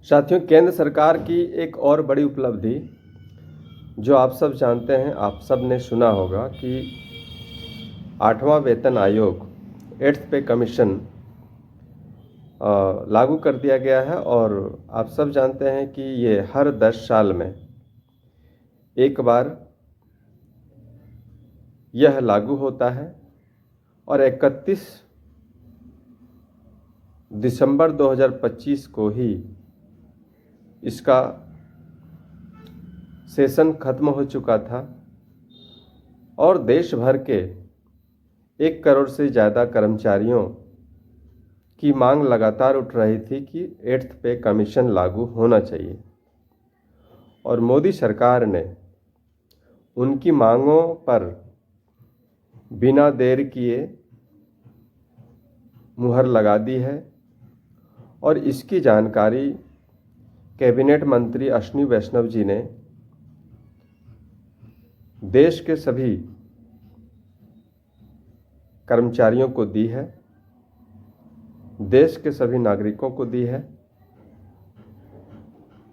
साथियों, केंद्र सरकार की एक और बड़ी उपलब्धि जो आप सब जानते हैं, आप सब ने सुना होगा कि 8वां वेतन आयोग 8th पे कमीशन लागू कर दिया गया है। और आप सब जानते हैं कि ये हर 10 साल में एक बार यह लागू होता है और 31 दिसंबर 2025 को ही इसका सेशन खत्म हो चुका था और देश भर के 1 करोड़ से ज़्यादा कर्मचारियों की मांग लगातार उठ रही थी कि 8th पे कमीशन लागू होना चाहिए। और मोदी सरकार ने उनकी मांगों पर बिना देर किए मुहर लगा दी है। और इसकी जानकारी कैबिनेट मंत्री अश्विनी वैष्णव जी ने देश के सभी कर्मचारियों को दी है, देश के सभी नागरिकों को दी है।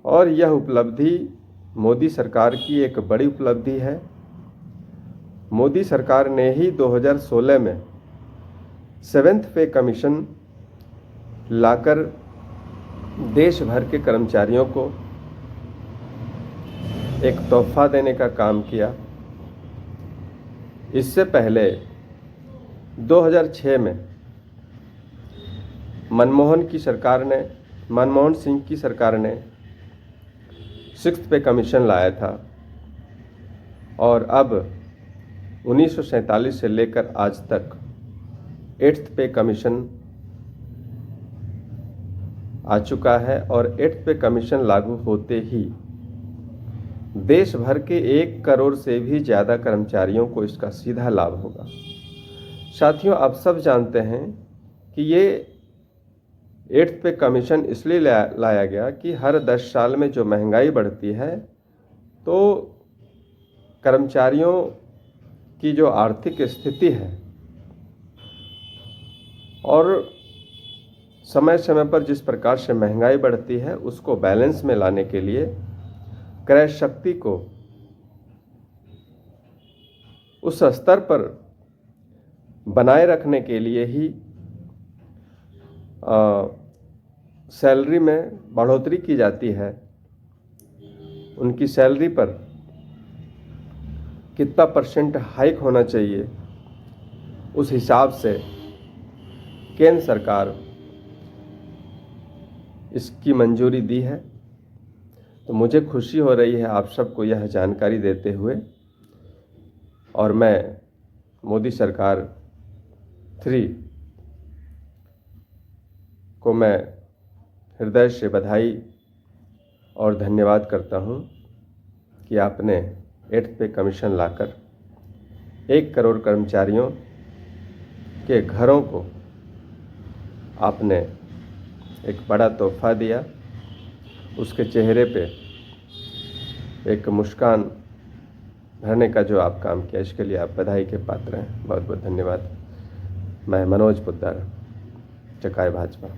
और यह उपलब्धि मोदी सरकार की एक बड़ी उपलब्धि है। मोदी सरकार ने ही 2016 में 7th पे कमीशन लाकर देश भर के कर्मचारियों को एक तोहफा देने का काम किया। इससे पहले 2006 में मनमोहन सिंह की सरकार ने 6th पे कमीशन लाया था। और अब 1947 से लेकर आज तक 8th पे कमीशन आ चुका है। और 8th पे कमीशन लागू होते ही देश भर के 1 करोड़ से भी ज़्यादा कर्मचारियों को इसका सीधा लाभ होगा। साथियों, आप सब जानते हैं कि ये 8th पे कमीशन इसलिए लाया गया कि हर 10 साल में जो महंगाई बढ़ती है तो कर्मचारियों की जो आर्थिक स्थिति है और समय समय पर जिस प्रकार से महंगाई बढ़ती है उसको बैलेंस में लाने के लिए, क्रय शक्ति को उस स्तर पर बनाए रखने के लिए ही सैलरी में बढ़ोतरी की जाती है। उनकी सैलरी पर कितना % हाइक होना चाहिए, उस हिसाब से केंद्र सरकार इसकी मंजूरी दी है। तो मुझे खुशी हो रही है आप सबको यह जानकारी देते हुए। और मैं मोदी सरकार 3 को मैं हृदय से बधाई और धन्यवाद करता हूं कि आपने 8th पे कमीशन लाकर 1 करोड़ कर्मचारियों के घरों को आपने एक बड़ा तोहफा दिया। उसके चेहरे पे एक मुस्कान भरने का जो आप काम किया, इसके लिए आप बधाई के पात्र हैं। बहुत बहुत धन्यवाद। मैं मनोज पोद्दार, चकाई भाजपा।